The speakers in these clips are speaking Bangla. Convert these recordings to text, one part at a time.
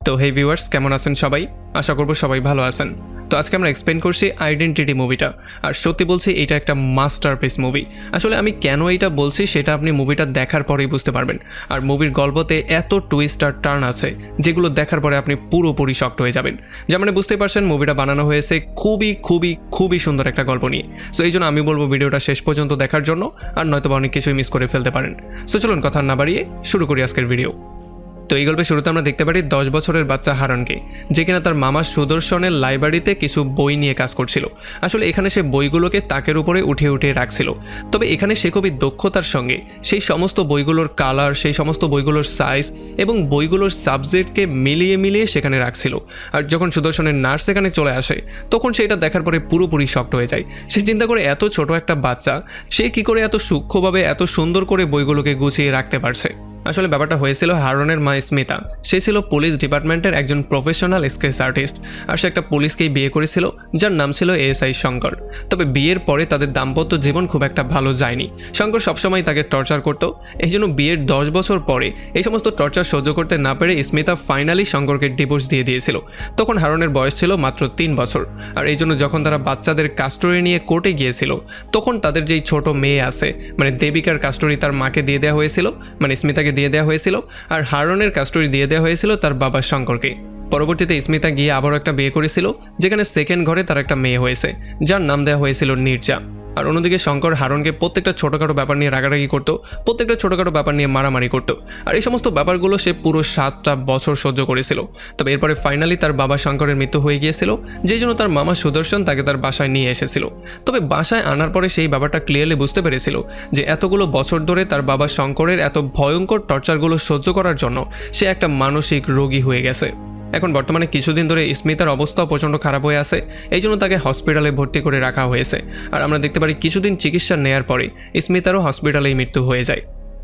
তো হে ভিউয়ার্স, কেমন আছেন সবাই? আশা করব সবাই ভালো আছেন। তো আজকে আমরা এক্সপ্লেন করছি আইডেন্টিটি মুভিটা। আর সত্যি বলছি, এটা একটা মাস্টারপিস মুভি। আসলে আমি কেন এটা বলছি সেটা আপনি মুভিটা দেখার পরেই বুঝতে পারবেন। আর মুভির গল্পতে এত টুইস্ট আর টার্ন আছে যেগুলো দেখার পরে আপনি পুরোপুরি শকড হয়ে যাবেন। যেমন বুঝতে পারছেন, মুভিটা বানানো হয়েছে খুবই সুন্দর একটা গল্প নিয়ে। সো এই জন্য আমি বলবো ভিডিওটা শেষ পর্যন্ত দেখার জন্য, আর নয়তোবা অনেক কিছুই মিস করে ফেলতে পারেন। সো চলুন কথা না বাড়িয়ে শুরু করি আজকের ভিডিও। তো এই গল্পের শুরুতে আমরা দেখতে পারি 10 বছরের বাচ্চা হারনকে, যে কিনা তার মামা সুদর্শনের লাইব্রেরিতে কিছু বই নিয়ে কাজ করছিল। আসলে এখানে সে বইগুলোকে তাকের উপরে উঠিয়ে রাখছিল। তবে এখানে সে খুবই দক্ষতার সঙ্গে সেই সমস্ত বইগুলোর কালার, সেই সমস্ত বইগুলোর সাইজ এবং বইগুলোর সাবজেক্টকে মিলিয়ে সেখানে রাখছিল। আর যখন সুদর্শনের নার্স এখানে চলে আসে, তখন সেটা দেখার পরে পুরোপুরি শকড হয়ে যায়। সে চিন্তা করে, এত ছোট একটা বাচ্চা সে কি করে এত সূক্ষ্মভাবে এত সুন্দর করে বইগুলোকে গুছিয়ে রাখতে পারছে। আসলে ব্যাপারটা হয়েছিল, হারনের মা স্মিতা সে ছিল পুলিশ ডিপার্টমেন্টের একজন প্রফেশনাল স্কেচ আর্টিস্ট। আর সে একটা পুলিশকেই বিয়ে করেছিল যার নাম ছিল এএসআই শঙ্কর। তবে বিয়ের পরে তাদের দাম্পত্য জীবন খুব একটা ভালো যায়নি। শঙ্কর সবসময় তাকে টর্চার করত। এই জন্য বিয়ের 10 বছর পরে এই সমস্ত টর্চার সহ্য করতে না পেরে স্মিতা ফাইনালি শঙ্করকে ডিভোর্স দিয়ে দিয়েছিল। তখন হারনের বয়স ছিল মাত্র 3 বছর। আর এই জন্য যখন তারা বাচ্চাদের কাস্টডি নিয়ে কোর্টে গিয়েছিল, তখন তাদের যেই ছোট মেয়ে আছে, মানে দেবিকার কাস্টডি তার মাকে দিয়ে দেওয়া হয়েছিল, মানে স্মিতাকে দিয়ে দেওয়া হয়েছিল। আর হারনের কাস্টডি দিয়ে দেওয়া হয়েছিল তার বাবা শঙ্করকে। পরবর্তীতে স্মিতা গিয়ে আবারও একটা বিয়ে করেছিল, যেখানে সেকেন্ড ঘরে তার একটা মেয়ে হয়েছে যার নাম দেওয়া হয়েছিল নির্জা। আর অন্যদিকে শঙ্কর হারনকে প্রত্যেকটা ছোটোখাটো ব্যাপার নিয়ে রাগারাগি করতো, প্রত্যেকটা ছোটোখাটো ব্যাপার নিয়ে মারামারি করতো। আর এই সমস্ত ব্যাপারগুলো সে পুরো 7টা বছর সহ্য করেছিল। তবে এরপরে ফাইনালি তার বাবা শঙ্করের মৃত্যু হয়ে গিয়েছিল, যেই জন্য তার মামা সুদর্শন তাকে তার বাসায় নিয়ে এসেছিল। তবে বাসায় আনার পরে সেই ব্যাপারটা ক্লিয়ারলি বুঝতে পেরেছিল যে এতগুলো বছর ধরে তার বাবা শঙ্করের এত ভয়ঙ্কর টর্চারগুলো সহ্য করার জন্য সে একটা মানসিক রোগী হয়ে গেছে। এখন বর্তমানে কিছুদিন ধরে স্মিতার অবস্থাও প্রচণ্ড খারাপ হয়ে আছে, এই জন্য তাকে হসপিটালে ভর্তি করে রাখা হয়েছে। আর আমরা দেখতে পারি কিছুদিন চিকিৎসা নেয়ার পরে স্মিতারও হসপিটালেই মৃত্যু হয়ে যায়।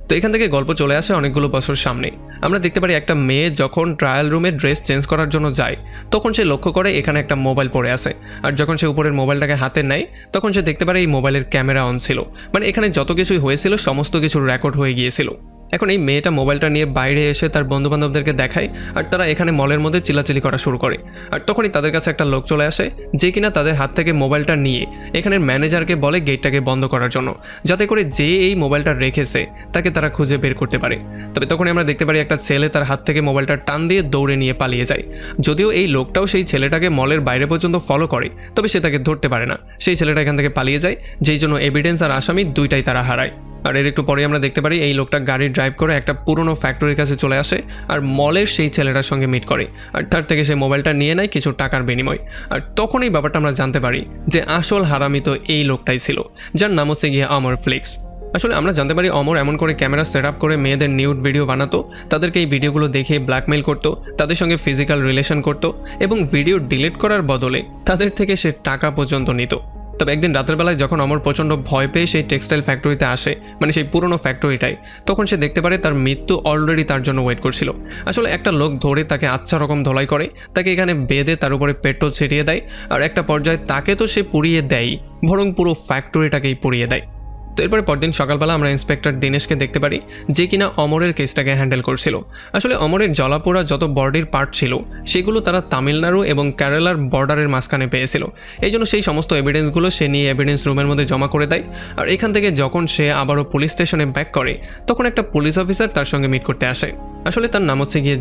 তো এখান থেকে গল্প চলে আসে অনেকগুলো বছর সামনে। আমরা দেখতে পারি একটা মেয়ে যখন ট্রায়াল রুমে ড্রেস চেঞ্জ করার জন্য যায়, তখন সে লক্ষ্য করে এখানে একটা মোবাইল পড়ে আছে। আর যখন সে উপরের মোবাইলটাকে হাতে নেয়, তখন সে দেখতে পারে এই মোবাইলের ক্যামেরা অন ছিল, মানে এখানে যত কিছুই হয়েছিল সমস্ত কিছু রেকর্ড হয়ে গিয়েছিল। এখন এই মেয়েটা মোবাইলটা নিয়ে বাইরে এসে তার বন্ধুবান্ধবদেরকে দেখায়, আর তারা এখানে মলের মধ্যে চিল্লাচিল্লি করা শুরু করে। আর তখনই তাদের কাছে একটা লোক চলে আসে, যে কিনা তাদের হাত থেকে মোবাইলটা নিয়ে এখানের ম্যানেজারকে বলে গেটটাকে বন্ধ করার জন্য, যাতে করে যে এই মোবাইলটা রেখেছে তাকে তারা খুঁজে বের করতে পারে। তবে তখনই আমরা দেখতে পারি একটা ছেলে তার হাত থেকে মোবাইলটা টান দিয়ে দৌড়ে নিয়ে পালিয়ে যায়। যদিও এই লোকটাও সেই ছেলেটাকে মলের বাইরে পর্যন্ত ফলো করে, তবে সে তাকে ধরতে পারে না। সেই ছেলেটা এখান থেকে পালিয়ে যায়, যেই জন্য এভিডেন্স আর আসামি দুইটাই তারা হারায়। আর এর একটু পরে আমরা দেখতে পারি এই লোকটা গাড়ি ড্রাইভ করে একটা পুরনো ফ্যাক্টরির কাছে চলে আসে, আর মলের সেই ছেলেটার সঙ্গে মিট করে। আর তার থেকে সে মোবাইলটা নিয়ে নেয় কিছু টাকার বিনিময়। আর তখন এই ব্যাপারটা আমরা জানতে পারি যে আসল হারামি তো এই লোকটাই ছিল, যার নাম হচ্ছে গিয়ে অমর ফ্লিক্স। আসলে আমরা জানতে পারি অমর এমন করে ক্যামেরা সেট আপ করে মেয়েদের নিউড ভিডিও বানাতো, তাদেরকে এই ভিডিওগুলো দেখে ব্ল্যাকমেইল করতো, তাদের সঙ্গে ফিজিক্যাল রিলেশন করতো, এবং ভিডিও ডিলিট করার বদলে তাদের থেকে সে টাকা পর্যন্ত নিত। তবে একদিন রাতের বেলায় যখন অমর প্রচণ্ড ভয় পেয়ে সেই টেক্সটাইল ফ্যাক্টরিতে আসে, মানে সেই পুরনো ফ্যাক্টরিটাই, তখন সে দেখতে পারে তার মৃত্যু অলরেডি তার জন্য ওয়েট করছিল। আসলে একটা লোক ধরে তাকে আচ্ছা রকম ধোলাই করে, তাকে এখানে বেঁধে তার উপরে পেট্রোল ছিটিয়ে দেয়। আর একটা পর্যায়ে তাকে তো সে পুড়িয়ে দেয়, বরং পুরো ফ্যাক্টরিটাকেই পুড়িয়ে দেয়। তো এরপরে পরদিন সকালবেলা আমরা ইন্সপেক্টর দীনেশকে দেখতে পারি, যে কিনা অমরের কেসটাকে হ্যান্ডেল করছিল। আসলে অমরের জলাপোড়া যত বডির পার্ট ছিল সেগুলো তারা তামিলনাড়ু এবং কেরালার বর্ডারের মাঝখানে পেয়েছিল। এই জন্য সেই সমস্ত এভিডেন্সগুলো সে নিয়ে এভিডেন্স রুমের মধ্যে জমা করে দেয়। আর এখান থেকে যখন সে আবারও পুলিশ স্টেশনে ব্যাক করে, তখন একটা পুলিশ অফিসার তার সঙ্গে মিট করতে আসে। আসলে তার নাম হচ্ছে গিয়ে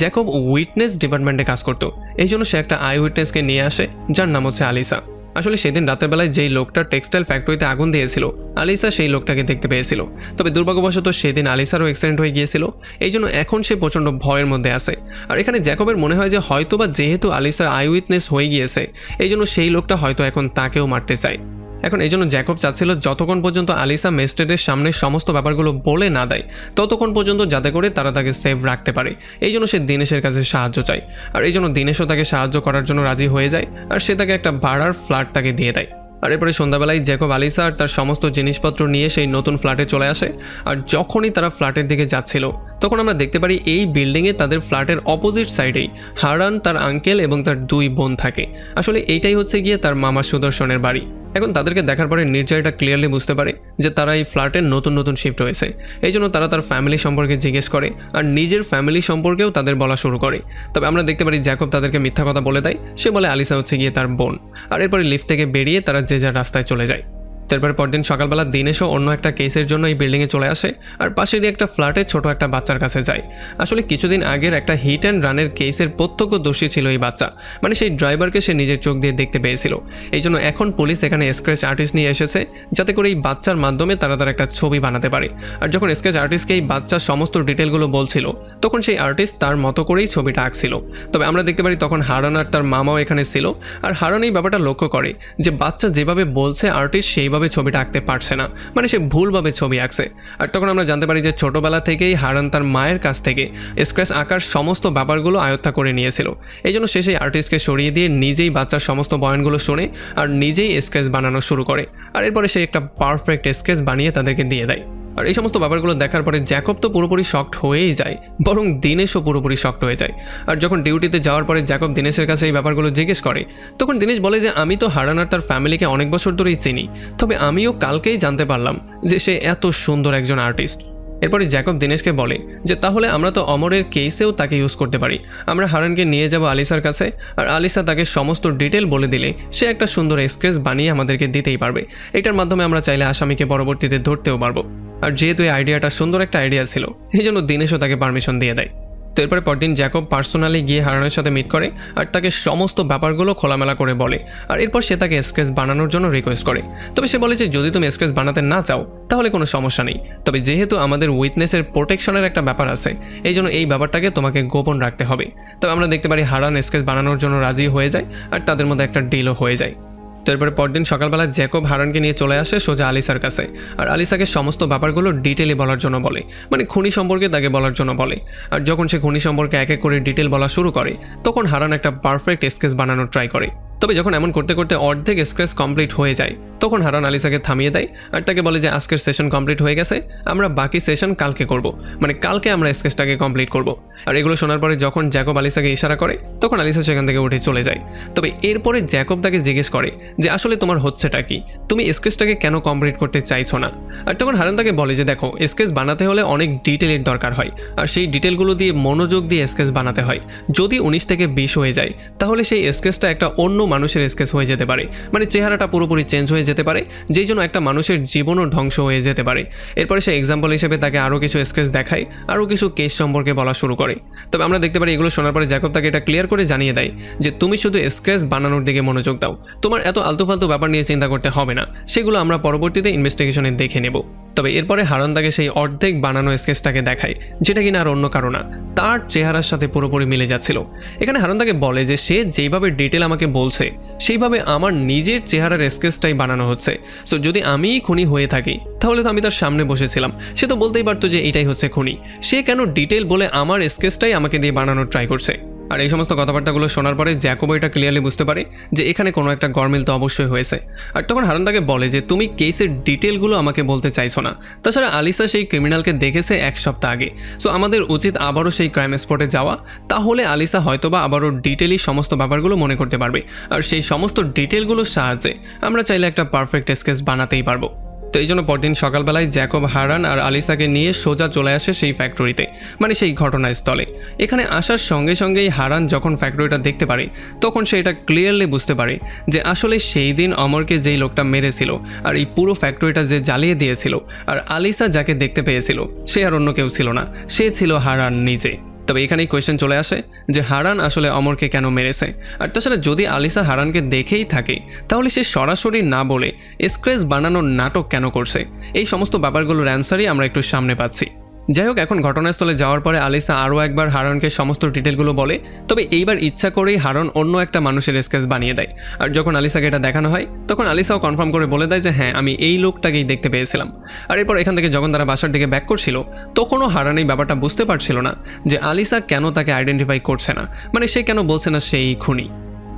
জ্যাকব উইটনেস ডিপার্টমেন্টে কাজ করতো। এই জন্য সে একটা আই উইটনেসকে নিয়ে আসে, যার নাম হচ্ছে আলিসা। আসলে সেদিন রাতের বেলায় যেই লোকটা টেক্সটাইল ফ্যাক্টরিতে আগুন দিয়েছিল, আলিসা সেই লোকটাকে দেখতে পেয়েছিল। তবে দুর্ভাগ্যবশত সেদিন আলিসারও অ্যাক্সিডেন্ট হয়ে গিয়েছিল, এই জন্য এখন সে প্রচণ্ড ভয়ের মধ্যে আছে। আর এখানে জ্যাকবের মনে হয় যে হয়তোবা যেহেতু আলিসার আই উইটনেস হয়ে গিয়েছে, এই জন্য সেই লোকটা হয়তো এখন তাকেও মারতে চায়। এখন এই জন্য জ্যাকব চাচ্ছিল যতক্ষণ পর্যন্ত আলিসা ম্যাজিস্ট্রেটের সামনে সমস্ত ব্যাপারগুলো বলে না দেয়, ততক্ষণ পর্যন্ত যাতে করে তারা তাকে সেভ রাখতে পারে। এই জন্য সে দীনেশের কাছে সাহায্য চায়। আর এই জন্য দীনেশও তাকে সাহায্য করার জন্য রাজি হয়ে যায়, আর সে তাকে একটা ভাড়ার ফ্ল্যাট তাকে দিয়ে দেয়। আর এরপরে সন্ধ্যাবেলায় জ্যাকব আলিসা আর তার সমস্ত জিনিসপত্র নিয়ে সেই নতুন ফ্ল্যাটে চলে আসে। আর যখনই তারা ফ্ল্যাটের দিকে যাচ্ছিল, তখন আমরা দেখতে পারি এই বিল্ডিংয়ে তাদের ফ্ল্যাটের অপোজিট সাইডেই হারান, তার আঙ্কেল এবং তার 2 বোন থাকে। আসলে এইটাই হচ্ছে গিয়ে তার মামা সুদর্শনের বাড়ি। এখন তাদেরকে দেখার পরে নির্জয় এটা ক্লিয়ারলি বুঝতে পারে যে তারা এই ফ্ল্যাটে নতুন নতুন শিফট হয়েছে। এই জন্য তারা তার ফ্যামিলি সম্পর্কে জিজ্ঞেস করে আর নিজের ফ্যামিলি সম্পর্কেও তাদের বলা শুরু করে। তবে আমরা দেখতে পারি জ্যাকব তাদেরকে মিথ্যা কথা বলে দেয়। সে বলে আলিসা হচ্ছে গিয়ে তার বোন। আর এরপরে লিফট থেকে বেরিয়ে তারা যে যার রাস্তায় চলে যায়। তারপরে পরদিন সকালবেলা দিনেশও অন্য একটা কেসের জন্য এই বিল্ডিংয়ে চলে আসে আর পাশেরই একটা ফ্ল্যাটে ছোট একটা বাচ্চার কাছে যায়। আসলে কিছুদিন আগের একটা হিট অ্যান্ড রানের কেসের প্রত্যক্ষদর্শী ছিল এই বাচ্চা, মানে সেই ড্রাইভারকে সে নিজের চোখ দিয়ে দেখতে পেয়েছিল। এই জন্য এখন পুলিশ এখানে স্ক্র্যাচ আর্টিস্ট নিয়ে এসেছে যাতে করে এই বাচ্চার মাধ্যমে তারা তার একটা ছবি বানাতে পারে। আর যখন স্ক্র্যাচ আর্টিস্টকে এই বাচ্চার সমস্ত ডিটেলগুলো বলছিল তখন সেই আর্টিস্ট তার মতো করেই ছবিটা আঁকছিল। তবে আমরা দেখতে পারি তখন হারান আর তার মামাও এখানে ছিল। আর হারান এই ব্যাপারটা লক্ষ্য করে যে বাচ্চা যেভাবে বলছে আর্টিস্ট সেইভাবে ছবিটা আঁকতে পারছে না, মানে সে ভুলভাবে ছবি আঁকছে। আর তখন আমরা জানতে পারি যে ছোটবেলা থেকেই হারান তার মায়ের কাছ থেকে স্ক্র্যাচ আঁকার সমস্ত ব্যাপারগুলো আয়ত্তা করে নিয়েছিল। এই জন্য সে সেই আর্টিস্টকে সরিয়ে দিয়ে নিজেই বাচ্চার সমস্ত বয়ানগুলো শোনে আর নিজেই স্ক্র্যাচ বানানো শুরু করে। আর এরপরে সে একটা পারফেক্ট স্কেচ বানিয়ে তাদেরকে দিয়ে দেয়। আর এই সমস্ত ব্যাপারগুলো দেখার পরে জ্যাকব তো পুরোপুরি শকড হয়েই যায়, বরং দিনেশও পুরোপুরি শকড হয়ে যায়। আর যখন ডিউটিতে যাওয়ার পরে জ্যাকব দিনেশের কাছে এই ব্যাপারগুলো জিজ্ঞেস করে তখন দিনেশ বলে যে আমি তো হারান আর তার ফ্যামিলিকে অনেক বছর ধরেই চিনি, তবে আমিও কালকেই জানতে পারলাম যে সে এত সুন্দর একজন আর্টিস্ট। এরপরে জ্যাকব দিনেশকে বলে যে তাহলে আমরা তো অমরের কেসেও তাকে ইউজ করতে পারি। আমরা হারানকে নিয়ে যাব আলিসার কাছে আর আলিসা তাকে সমস্ত ডিটেল বলে দিলে সে একটা সুন্দর স্কেচ বানিয়ে আমাদেরকে দিতেই পারবে। এটার মাধ্যমে আমরা চাইলে আসামিকে পরবর্তীতে ধরতেও পারবো। আর যেহেতু এই আইডিয়াটা সুন্দর একটা আইডিয়া ছিল এই জন্য দিনেশও তাকে পারমিশন দিয়ে দেয়। তো এরপরে পরদিন জ্যাকব পার্সোনালি গিয়ে হারানের সাথে মিট করে আর তাকে সমস্ত ব্যাপারগুলো খোলামেলা করে বলে। আর এরপর সে তাকে স্কেচ বানানোর জন্য রিকোয়েস্ট করে। তবে সে বলে যে যদি তুমি স্কেচ বানাতে না চাও তাহলে কোনো সমস্যা নেই, তবে যেহেতু আমাদের উইটনেসের প্রোটেকশনের একটা ব্যাপার আছে এই জন্য এই ব্যাপারটাকে তোমাকে গোপন রাখতে হবে। তবে আমরা দেখতে পারি হারান স্কেচ বানানোর জন্য রাজি হয়ে যায় আর তাদের মধ্যে একটা ডিলও হয়ে যায়। তারপরে পরদিন সকালবেলা জ্যাকব হারানকে নিয়ে চলে আসে সোজা আলিসার কাছে আর আলিসাকে সমস্ত ব্যাপারগুলো ডিটেলে বলার জন্য বলে, মানে খুনি সম্পর্কে তাকে বলার জন্য বলে। আর যখন সে খুনি সম্পর্কে এক এক করে ডিটেল বলা শুরু করে তখন হারান একটা পারফেক্ট স্কেচ বানানোর ট্রাই করে। তবে যখন এমন করতে করতে অর্ধেক স্কেচ কমপ্লিট হয়ে যায় তখন হারান আলিসাকে থামিয়ে দেয় আর তাকে বলে যে আজকের সেশন কমপ্লিট হয়ে গেছে, আমরা বাকি সেশন কালকে করব, মানে কালকে আমরা স্কেচটাকে কমপ্লিট করব। আর এগুলো শোনার পরে যখন জ্যাকব আলিসাকে ইশারা করে তখন আলিসা সেখান থেকে উঠে চলে যায়। তবে এরপরে জ্যাকব তাকে জিজ্ঞেস করে যে আসলে তোমার হচ্ছেটা কি, তুমি স্কেচটাকে কেন কমপ্লিট করতে চাইছো না। আর তখন হারান তাকে বলে যে দেখো স্কেচ বানাতে হলে অনেক ডিটেলের দরকার হয় আর সেই ডিটেলগুলো দিয়ে মনোযোগ দিয়ে স্কেচ বানাতে হয়। যদি 19 থেকে 20 হয়ে যায় তাহলে সেই স্কেচটা একটা অন্য মানুষের স্কেচ হয়ে যেতে পারে, মানে চেহারাটা পুরোপুরি চেঞ্জ হয়ে যেতে পারে, যেই জন্য একটা মানুষের জীবনও ধ্বংস হয়ে যেতে পারে। এরপরে সে এক্সাম্পল হিসেবে তাকে আরও কিছু স্কেচ দেখায়, আরও কিছু কেস সম্পর্কে বলা শুরু করে। তবে আমরা দেখতে পারি এগুলো শোনার পরে জ্যাকব তাকে এটা ক্লিয়ার করে জানিয়ে দেয় যে তুমি শুধু স্কেচ বানানোর দিকে মনোযোগ দাও, তোমার এত আলতুফালতু ব্যাপার নিয়ে চিন্তা করতে হবে না, সেগুলো আমরা পরবর্তীতে ইনভেস্টিগেশনে দেখে নেব। তবে এরপরে হারান তাকে সেই অর্ধেক বানানো স্কেচটাকে দেখায় যেটা কিনা আর অন্য কারো না, তার চেহারার সাথে পুরোপুরি মিলে যাচ্ছিল। এখানে হারান তাকে বলে যে সে যেইভাবে ডিটেল আমাকে বলছে সেইভাবে আমার নিজের চেহারার স্কেচটাই বানানো হচ্ছে। সো যদি আমিই খুনি হয়ে থাকি তাহলে তো আমি তার সামনে বসেছিলাম, সে তো বলতেই পারতো যে এটাই হচ্ছে খুনি, সে কেন ডিটেল বলে আমার স্কেচটাই আমাকে দিয়ে বানানোর ট্রাই করছে। আর এই সমস্ত কথাবার্তাগুলো শোনার পরে জ্যাকব এটা ক্লিয়ারলি বুঝতে পারে যে এখানে কোনো একটা গরমিল তো অবশ্যই হয়েছে। আর তখন হারান তাকে বলে যে তুমি কেসের ডিটেলগুলো আমাকে বলতে চাইছো না, তাছাড়া আলিসা সেই ক্রিমিনালকে দেখেছে 1 সপ্তাহ আগে, সো আমাদের উচিত আবারও সেই ক্রাইম স্পটে যাওয়া, তাহলে আলিসা হয়তোবা আবারও ডিটেলই সমস্ত ব্যাপারগুলো মনে করতে পারবে আর সেই সমস্ত ডিটেলগুলোর সাহায্যে আমরা চাইলে একটা পারফেক্ট স্কেচ বানাতেই পারবো। তো এই জন্য পরদিন সকালবেলায় জ্যাকব হারান আর আলিসাকে নিয়ে সোজা চলে আসে সেই ফ্যাক্টরিতে, মানে সেই ঘটনাস্থলে। এখানে আসার সঙ্গে সঙ্গেই হারান যখন ফ্যাক্টরিটা দেখতে পারে তখন সে এটা ক্লিয়ারলি বুঝতে পারে যে আসলে সেই দিন অমরকে যেই লোকটা মেরেছিল আর এই পুরো ফ্যাক্টরিটা যে জ্বালিয়ে দিয়েছিল আর আলিসা যাকে দেখতে পেয়েছিল সে আর অন্য কেউ ছিল না, সে ছিল হারান নিজে। তবে এখানেই কোয়েশ্চেন চলে আসে যে হারান আসলে অমরকে কেন মেরেছে। আর তাছাড়া যদি আলিসা হারানকে দেখেই থাকে তাহলে সে সরাসরি না বলে স্ক্র্যাচ বানানোর নাটক কেন করছে। এই সমস্ত ব্যাপারগুলোর অ্যান্সারই আমরা একটু সামনে পাচ্ছি। যাই হোক, এখন ঘটনাস্থলে যাওয়ার পরে আলিসা আরও একবার হারানকে সমস্ত ডিটেলগুলো বলে, তবে এইবার ইচ্ছা করেই হারান অন্য একটা মানুষের স্কেচ বানিয়ে দেয়। আর যখন আলিসাকে এটা দেখানো হয় তখন আলিসাও কনফার্ম করে বলে দেয় যে হ্যাঁ আমি এই লোকটাকেই দেখতে পেয়েছিলাম। আর এরপর এখান থেকে যখন তারা বাসার দিকে ব্যাক করছিল তখনও হারান এই ব্যাপারটা বুঝতে পারছিল না যে আলিসা কেন তাকে আইডেন্টিফাই করছে না, মানে সে কেন বলছে না সেই খুনি।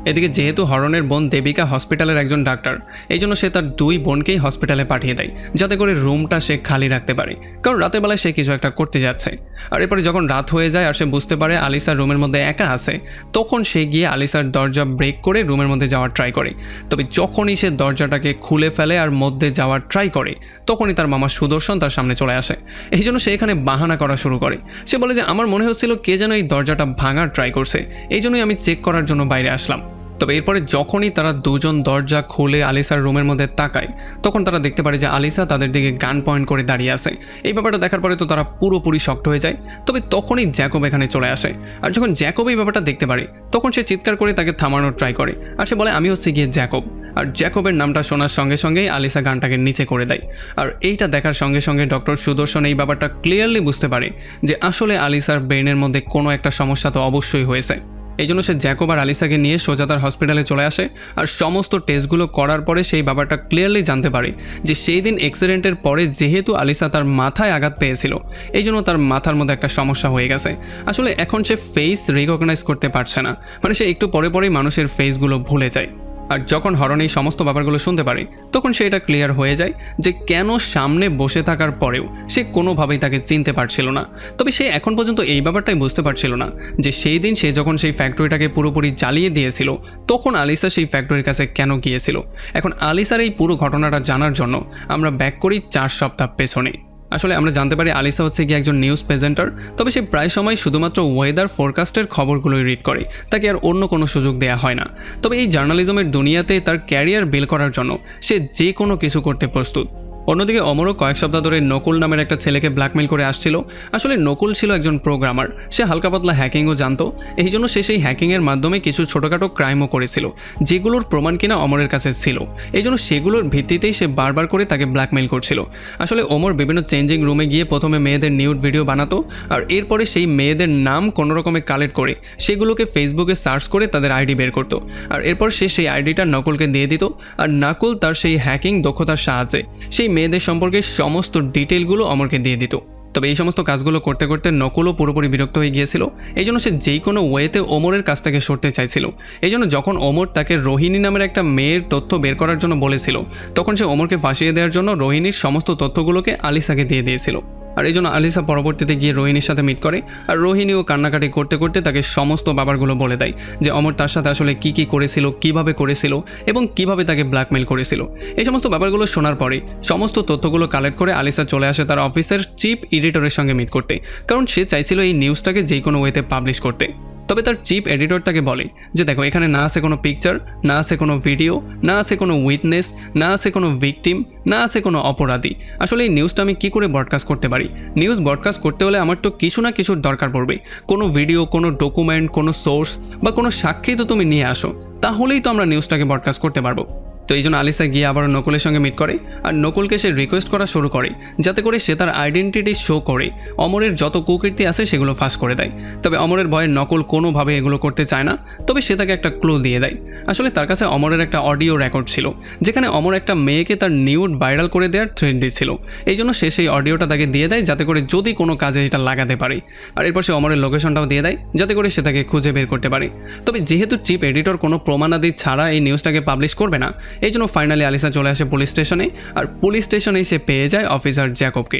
এদিকে যেহেতু হরনের বোন দেবিকা হসপিটালের একজন ডাক্তার, এই জন্য সে তার 2 বোনকেই হসপিটালে পাঠিয়ে দেয় যাতে করে রুমটা সে খালি রাখতে পারে, কারণ রাতের বেলায় সে কিছু একটা করতে যাচ্ছে। আর এরপরে যখন রাত হয়ে যায় আর সে বুঝতে পারে আলিসার রুমের মধ্যে একা আছে, তখন সে গিয়ে আলিসার দরজা ব্রেক করে রুমের মধ্যে যাওয়ার ট্রাই করে। তবে যখনই সে দরজাটাকে খুলে ফেলে আর মধ্যে যাওয়ার ট্রাই করে, তখনই তার মামা সুদর্শন তার সামনে চলে আসে। এই জন্য সে এখানে বাহানা করা শুরু করে। সে বলে যে আমার মনে হচ্ছিল কে যেন এই দরজাটা ভাঙার ট্রাই করছে, এই জন্যই আমি চেক করার জন্য বাইরে আসলাম। তবে এরপরে যখনই তারা দুজন দরজা খুলে আলিসার রুমের মধ্যে তাকায়, তখন তারা দেখতে পারে যে আলিসা তাদের দিকে গান পয়েন্ট করে দাঁড়িয়ে আছে। এই ব্যাপারটা দেখার পরে তো তারা পুরোপুরি শকড হয়ে যায়। তবে তখনই জ্যাকব এখানে চলে আসে। আর যখন জ্যাকব এই ব্যাপারটা দেখতে পারে, তখন সে চিৎকার করে তাকে থামানোর ট্রাই করে। আর সে বলে আমি হচ্ছে গিয়ে জ্যাকব। আর জ্যাকবের নামটা শোনার সঙ্গে সঙ্গেই আলিসা গানটাকে নিচে করে দেয়। আর এইটা দেখার সঙ্গে সঙ্গে ডক্টর সুদর্শন এই ব্যাপারটা ক্লিয়ারলি বুঝতে পারে যে আসলে আলিসার ব্রেনের মধ্যে কোনো একটা সমস্যা তো অবশ্যই হয়েছে। এই জন্য সে জ্যাকব আর আলিসাকে নিয়ে সোজা তার হসপিটালে চলে আসে। আর সমস্ত টেস্টগুলো করার পরে সেই ব্যাপারটা ক্লিয়ারলি জানতে পারে যে সেই দিন অ্যাক্সিডেন্টের পরে যেহেতু আলিসা তার মাথায় আঘাত পেয়েছিল, এই জন্য তার মাথার মধ্যে একটা সমস্যা হয়ে গেছে। আসলে এখন সে ফেস রিকগনাইজ করতে পারছে না, মানে সে একটু পরে পরেই মানুষের ফেসগুলো ভুলে যায়। আর যখন হরণ এই সমস্ত ব্যাপারগুলো শুনতে পারে, তখন সে এটা ক্লিয়ার হয়ে যায় যে কেন সামনে বসে থাকার পরেও সে কোনোভাবেই তাকে চিনতে পারছিল না। তবে সে এখন পর্যন্ত এই ব্যাপারটাই বুঝতে পারছিল না যে সেই দিন সে যখন সেই ফ্যাক্টরিটাকে পুরোপুরি জ্বালিয়ে দিয়েছিল, তখন আলিসা সেই ফ্যাক্টরির কাছে কেন গিয়েছিল। এখন আলিসার এই পুরো ঘটনাটা জানার জন্য আমরা ব্যাক করি 4 সপ্তাহ পেছনে। আসলে আমরা জানতে পারি আলিসা হচ্ছে গিয়ে একজন নিউজ প্রেজেন্টার। তবে সে প্রায় সময় শুধুমাত্র ওয়েদার ফোরকাস্টের খবরগুলোই রিড করে, তাকে আর অন্য কোনো সুযোগ দেওয়া হয় না। তবে এই জার্নালিজমের দুনিয়াতে তার ক্যারিয়ার বিল্ড করার জন্য সে যে কোনো কিছু করতে প্রস্তুত। অন্যদিকে অমরও কয়েক সপ্তাহ ধরে নকুল নামের একটা ছেলেকে ব্ল্যাকমেল করে আসছিল। আসলে নকুল ছিল একজন প্রোগ্রামার, সে হালকা পাতলা হ্যাকিংও জানতো। এই জন্য সে সেই হ্যাকিংয়ের মাধ্যমে কিছু ছোটোখাটো ক্রাইমও করেছিল, যেগুলোর প্রমাণ কিনা অমরের কাছে ছিল। এই জন্য সেগুলোর ভিত্তিতেই সে বারবার করে তাকে ব্ল্যাকমেল করছিল। আসলে অমর বিভিন্ন চেঞ্জিং রুমে গিয়ে প্রথমে মেয়েদের নিউড ভিডিও বানাতো, আর এরপরে সেই মেয়েদের নাম কোনো রকমে কালেক্ট করে সেগুলোকে ফেসবুকে সার্চ করে তাদের আইডি বের করতো। আর এরপর সে সেই আইডিটা নকুলকে দিয়ে দিত। আর নকুল তার সেই হ্যাকিং দক্ষতার সাহায্যে সেই মেয়েদের সম্পর্কে সমস্ত ডিটেলগুলো অমরকে দিয়ে দিত। তবে এই সমস্ত কাজগুলো করতে করতে নকুলও পুরোপুরি বিরক্ত হয়ে গিয়েছিল। এই জন্য সে যেই কোনো ওয়েতে ওমরের কাছ থেকে সরতে চাইছিল। এই জন্য যখন ওমর তাকে রোহিণী নামের একটা মেয়ের তথ্য বের করার জন্য বলেছিল, তখন সে ওমরকে ফাঁসিয়ে দেওয়ার জন্য রোহিণীর সমস্ত তথ্যগুলোকে আলিসাকে দিয়ে দিয়েছিল। আর এই জন্য আলিসা পরবর্তীতে গিয়ে রোহিণীর সাথে মিট করে। আর রোহিণীও কান্নাকাটি করতে করতে তাকে সমস্ত ব্যাপারগুলো বলে দেয় যে অমর তার সাথে আসলে কি কি করেছিল, কিভাবে করেছিল এবং কিভাবে তাকে ব্ল্যাকমেল করেছিল। এই সমস্ত ব্যাপারগুলো শোনার পরে সমস্ত তথ্যগুলো কালেক্ট করে আলিসা চলে আসে তার অফিসের চিফ এডিটরের সঙ্গে মিট করতে, কারণ সে চাইছিল এই নিউজটাকে যে কোনো ওয়েতে পাবলিশ করতে। তবে তার চিফ এডিটর তাকে বলে যে দেখো, এখানে না আছে কোনো পিকচার, না আছে কোনো ভিডিও, না আছে কোনো উইটনেস, না আছে কোনো ভিকটিম, না আছে কোনো অপরাধী। আসলে এই নিউজটা আমি কি করে ব্রডকাস্ট করতে পারি? নিউজ ব্রডকাস্ট করতে হলে আমার তো কিছু না কিছুর দরকার পড়বে। কোনো ভিডিও, কোনো ডকুমেন্ট, কোনো সোর্স বা কোনো সাক্ষী তো তুমি নিয়ে আসো, তাহলেই তো আমরা নিউজটাকে ব্রডকাস্ট করতে পারবো। তো এই জন্য আলিসা গিয়ে আবার নকুলের সঙ্গে মিট করে। আর নকুলকে সে রিকোয়েস্ট করা শুরু করে যাতে করে সে তার আইডেন্টিটি শো করে অমরের যত কুকীর্তি আছে সেগুলো ফাঁস করে দেয়। তবে অমরের ভয়ে নকুল কোনোভাবে এগুলো করতে চায় না। তবে সে তাকে একটা ক্লু দিয়ে দেয়। আসলে তার কাছে অমরের একটা অডিও রেকর্ড ছিল, যেখানে অমর একটা মেয়েকে তার নিউড ভাইরাল করে দেওয়ার থ্রেট দিচ্ছিল। এই জন্য সে সেই অডিওটা তাকে দিয়ে দেয় যাতে করে যদি কোনো কাজে এটা লাগাতে পারে। আর এরপর সে অমরের লোকেশনটাও দিয়ে দেয় যাতে করে সে তাকে খুঁজে বের করতে পারে। তবে যেহেতু চিফ এডিটর কোনো প্রমাণাদি ছাড়া এই নিউজটাকে পাবলিশ করবে না, এই জন্য ফাইনালি আলিসা চলে আসে পুলিশ স্টেশনে। আর পুলিশ স্টেশনে সে পেয়ে যায় অফিসার জ্যাকবকে।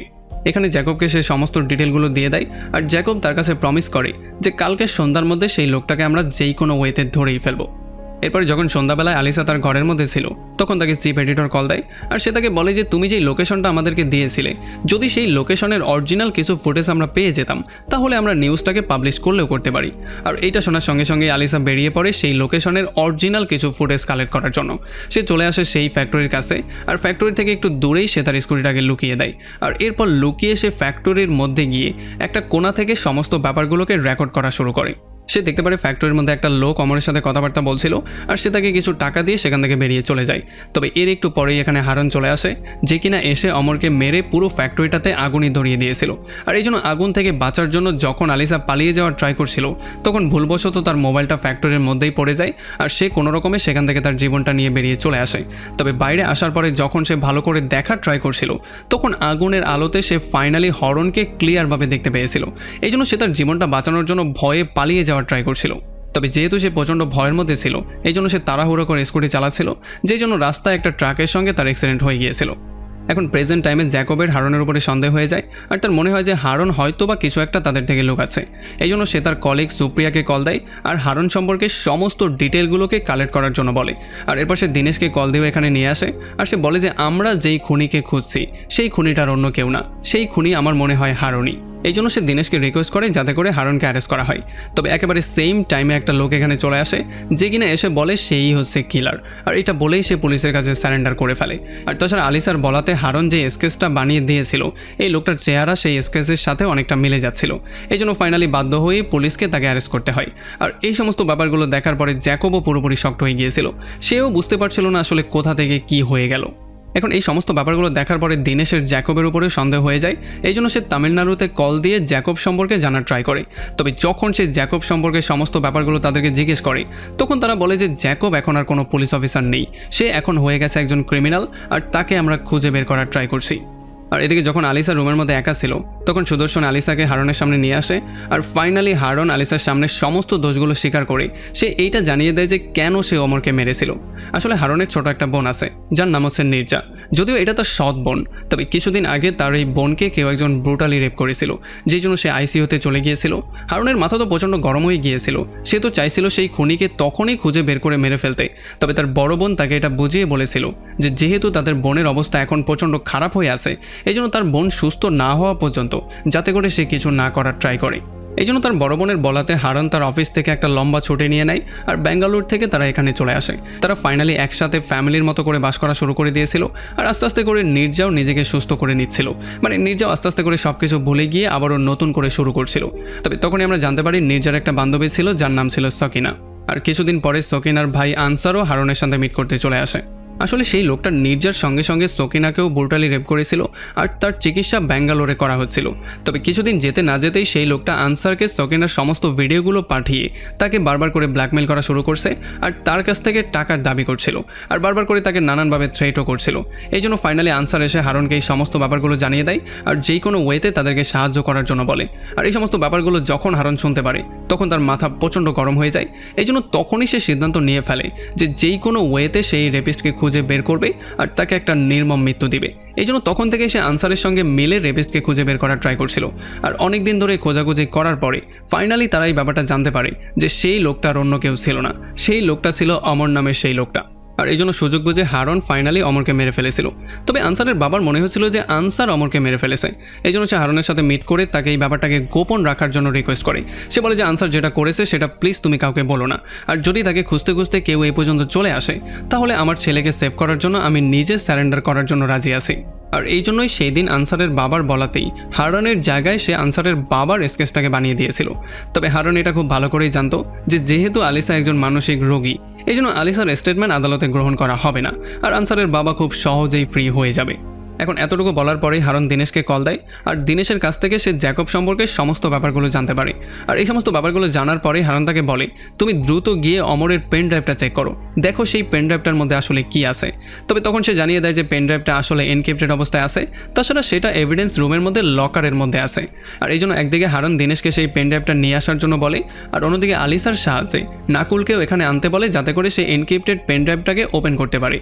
এখানে জ্যাকবকে সে সমস্ত ডিটেলগুলো দিয়ে দেয়। আর জ্যাকব তার কাছে প্রমিস করে যে কালকে সন্ধ্যার মধ্যে সেই লোকটাকে আমরা যেই কোনো ওয়েতে ধরেই ফেলবো। এরপরে যখন সন্ধ্যাবেলায় আলিসা তার ঘরের মধ্যে ছিল, তখন তাকে চিফ এডিটর কল দেয়। আর সে তাকে বলে যে তুমি যেই লোকেশনটা আমাদেরকে দিয়েছিলে, যদি সেই লোকেশনের অরিজিনাল কিছু ফুটেজ আমরা পেয়ে যেতাম, তাহলে আমরা নিউজটাকে পাবলিশ করলেও করতে পারি। আর এইটা শোনার সঙ্গে সঙ্গে আলিসা বেরিয়ে পড়ে সেই লোকেশনের অরিজিনাল কিছু ফুটেজ কালেক্ট করার জন্য। সে চলে আসে সেই ফ্যাক্টরির কাছে। আর ফ্যাক্টরি থেকে একটু দূরেই সে তার স্কুটিটাকে লুকিয়ে দেয়। আর এরপর লুকিয়ে সে ফ্যাক্টরির মধ্যে গিয়ে একটা কোণা থেকে সমস্ত ব্যাপারগুলোকে রেকর্ড করা শুরু করে। সে দেখতে পারে ফ্যাক্টরির মধ্যে একটা লোক অমরের সাথে কথাবার্তা বলছিল। আর সে তাকে কিছু টাকা দিয়ে সেখান থেকে বেরিয়ে চলে যায়। তবে এর একটু পরেই এখানে হারন চলে আসে, যে কিনা এসে অমরকে মেরে পুরো ফ্যাক্টরিটাতে আগুনই ধরিয়ে দিয়েছিল। আর এই জন্য আগুন থেকে বাঁচার জন্য যখন আলিসা পালিয়ে যাওয়ার ট্রাই করছিল, তখন ভুলবশত তার মোবাইলটা ফ্যাক্টরির মধ্যেই পড়ে যায়। আর সে কোনো রকমে সেখান থেকে তার জীবনটা নিয়ে বেরিয়ে চলে আসে। তবে বাইরে আসার পরে যখন সে ভালো করে দেখার ট্রাই করছিল, তখন আগুনের আলোতে সে ফাইনালি হরনকে ক্লিয়ারভাবে দেখতে পেয়েছিল। এই জন্য সে তার জীবনটা বাঁচানোর জন্য ভয়ে পালিয়ে যাওয়ার ট্রাই করছিল। তবে যেহেতু সে প্রচণ্ড ভয়ের মধ্যে ছিল এই জন্য সে তাড়াহুড়ো করে স্কুটি চালাচ্ছিল, যেই জন্য রাস্তায় একটা ট্রাকের সঙ্গে তার অ্যাক্সিডেন্ট হয়ে গিয়েছিল। এখন প্রেজেন্ট টাইমে জ্যাকবের হারনের উপরে সন্দেহ হয়ে যায়, আর তার মনে হয় যে হারন হয়তো বা কিছু একটা তাদের থেকে লুকাচ্ছে। এই জন্য সে তার কলিগ সুপ্রিয়াকে কল দেয় আর হারন সম্পর্কে সমস্ত ডিটেলগুলোকে কালেক্ট করার জন্য বলে। আর এরপর সে দিনেশকে কল দিয়ে এখানে নিয়ে আসে, আর সে বলে যে আমরা যেই খুনিকে খুঁজছি সেই খুনিটার অন্য কেউ না, সেই খুনি আমার মনে হয় হারনই। এই জন্য সে দিনেশকে রিকোয়েস্ট করে যাতে করে হারনকে অ্যারেস্ট করা হয়। তবে একেবারে সেম টাইমে একটা লোক এখানে চলে আসে, যে কিনা এসে বলে সেই হচ্ছে কিলার, আর এটা বলেই সে পুলিশের কাছে সারেন্ডার করে ফেলে। আর তাছাড়া আলিসার বলাতে হারন যে স্কেচটা বানিয়ে দিয়েছিল এই লোকটার চেহারা সেই স্কেচের সাথে অনেকটা মিলে যাচ্ছিল। এই জন্য ফাইনালি বাধ্য হয়ে পুলিশকে তাকে অ্যারেস্ট করতে হয়। আর এই সমস্ত ব্যাপারগুলো দেখার পরে জ্যাকবও পুরোপুরি শক্ট হয়ে গিয়েছিল, সেও বুঝতে পারছিল না আসলে কোথা থেকে কি হয়ে গেল। এখন এই সমস্ত ব্যাপারগুলো দেখার পরে দিনেশের জ্যাকবের উপরে সন্দেহ হয়ে যায়। এই জন্য সে তামিলনাড়ুতে কল দিয়ে জ্যাকব সম্পর্কে জানার ট্রাই করে। তবে যখন সে জ্যাকব সম্পর্কে সমস্ত ব্যাপারগুলো তাদেরকে জিজ্ঞেস করে তখন তারা বলে যে জ্যাকব এখন আর কোনো পুলিশ অফিসার নেই, সে এখন হয়ে গেছে একজন ক্রিমিনাল, আর তাকে আমরা খুঁজে বের করার ট্রাই করছি। আর এদিকে যখন আলিসা রুমের মধ্যে একা ছিল তখন সুদর্শন আলিসাকে হারনের সামনে নিয়ে আসে, আর ফাইনালি হারন আলিসার সামনে সমস্ত দোষগুলো স্বীকার করে সে এইটা জানিয়ে দেয় যে কেন সে অমরকে মেরেছিল। আসলে হারনের ছোট একটা বোন আছে যার নাম হচ্ছে নির্জা, যদিও এটা তার সৎ বোন, তবে কিছুদিন আগে তার এই বোনকে কেউ একজন ব্রুটালি রেপ করেছিল, যেই জন্য সে আইসিইউতে চলে গিয়েছিল। হারনের মাথা তো প্রচণ্ড গরম হয়ে গিয়েছিল, সে তো চাইছিল সেই খুনিকে তখনই খুঁজে বের করে মেরে ফেলতে। তবে তার বড় বোন তাকে এটা বুঝিয়ে বলেছিল যে যেহেতু তাদের বোনের অবস্থা এখন প্রচণ্ড খারাপ হয়ে আছে এই জন্য তার বোন সুস্থ না হওয়া পর্যন্ত যাতে করে সে কিছু না করার ট্রাই করে। এই জন্য তার বড় বোনের বলাতে হারন তার অফিস থেকে একটা লম্বা ছুটি নিয়ে নেয়, আর ব্যাঙ্গালোর থেকে তারা এখানে চলে আসে। তারা ফাইনালি একসাথে ফ্যামিলির মতো করে বাস করা শুরু করে দিয়েছিল, আর আস্তে আস্তে করে নির্জাও নিজেকে সুস্থ করে নিচ্ছিল, মানে নির্জাও আস্তে আস্তে করে সব কিছু ভুলে গিয়ে আবারও নতুন করে শুরু করছিল। তবে তখনই আমরা জানতে পারি নির্জার একটা বান্ধবী ছিল যার নাম ছিল সকিনা, আর কিছুদিন পরে সকিনার ভাই আনসারও হারনের সাথে মিট করতে চলে আসে। আসলে সেই লোকটা নির্জার সঙ্গে সঙ্গে সকিনাকেও ব্রুটালি রেপ করেছিল, আর তার চিকিৎসা ব্যাঙ্গালোরে করা হচ্ছিল। তবে কিছুদিন যেতে না যেতেই সেই লোকটা আনসারকে সকিনার সমস্ত ভিডিওগুলো পাঠিয়ে তাকে বারবার করে ব্ল্যাকমেল করা শুরু করছে, আর তার কাছ থেকে টাকার দাবি করছিল, আর বারবার করে তাকে নানানভাবে থ্রেটও করছিল। এই জন্য ফাইনালি আনসার এসে হারনকে এই সমস্ত ব্যাপারগুলো জানিয়ে দেয়, আর যেই কোনো ওয়েতে তাদেরকে সাহায্য করার জন্য বলে। আর এই সমস্ত ব্যাপারগুলো যখন হারন শুনতে পারে তখন তার মাথা প্রচণ্ড গরম হয়ে যায়। এই জন্য তখনই সে সিদ্ধান্ত নিয়ে ফেলে যে যেই কোনো ওয়েতে সেই রেপিস্টকে খুঁজে বের করবে আর তাকে একটা নির্মম মৃত্যু দিবে। এই জন্য তখন থেকে সে আনসারের সঙ্গে মিলে রেপিস্টকে খুঁজে বের করার ট্রাই করছিল, আর অনেক দিন ধরে খোঁজাখুঁজি করার পরে ফাইনালি তারা এই ব্যাপারটা জানতে পারে যে সেই লোকটার অন্য কেউ ছিল না, সেই লোকটা ছিল অমর নামের সেই লোকটা। আর এই জন্য সুযোগ বুঝে হারন ফাইনালি অমরকে মেরে ফেলেছিল। তবে আনসারের বাবার মনে হচ্ছিল যে আনসার অমরকে মেরে ফেলেছে, এই জন্য সে হারনের সাথে মিট করে তাকে এই ব্যাপারটাকে গোপন রাখার জন্য রিকোয়েস্ট করে। সে বলে যে আনসার যেটা করেছে সেটা প্লিজ তুমি কাউকে বলো না, আর যদি তাকে খুঁজতে খুঁজতে কেউ এই পর্যন্ত চলে আসে তাহলে আমার ছেলেকে সেভ করার জন্য আমি নিজে স্যারেন্ডার করার জন্য রাজি আছি। আর এই জন্যই সেই দিন আনসারের বাবার বলাতেই হারনের জায়গায় সে আনসারের বাবার স্কেচটাকে বানিয়ে দিয়েছিল। তবে হারন এটা খুব ভালো করেই জানতো যে যেহেতু আলিসা একজন মানসিক রোগী এই জন্য আলিসার স্টেটমেন্ট আদালতে গ্রহণ করা হবে না, আর আনসারের বাবা খুব সহজেই ফ্রি হয়ে যাবে। এখন এতটুকু বলার পরেই হারন দিনেশকে কল দেয়, আর দিনেশের কাছ থেকে সে জ্যাকব সম্পর্কে সমস্ত ব্যাপারগুলো জানতে পারে। আর এই সমস্ত ব্যাপারগুলো জানার পরেই হারন তাকে বলে তুমি দ্রুত গিয়ে অমরের পেন ড্রাইভটা চেক করো, দেখো সেই পেন ড্রাইভটার মধ্যে আসলে কি আছে। তবে তখন সে জানিয়ে দেয় যে পেন ড্রাইভটা আসলে এনক্রিপ্টেড অবস্থায় আছে, তাছাড়া সেটা এভিডেন্স রুমের মধ্যে লকারের মধ্যে আছে। আর এই জন্য একদিকে হারন দিনেশকে সেই পেন ড্রাইভটা নিয়ে আসার জন্য বলে, আর অন্যদিকে আলিসার সাহায্যে নাকুলকেও এখানে আনতে বলে যাতে করে সে এনক্রিপ্টেড পেন ড্রাইভটাকে ওপেন করতে পারে।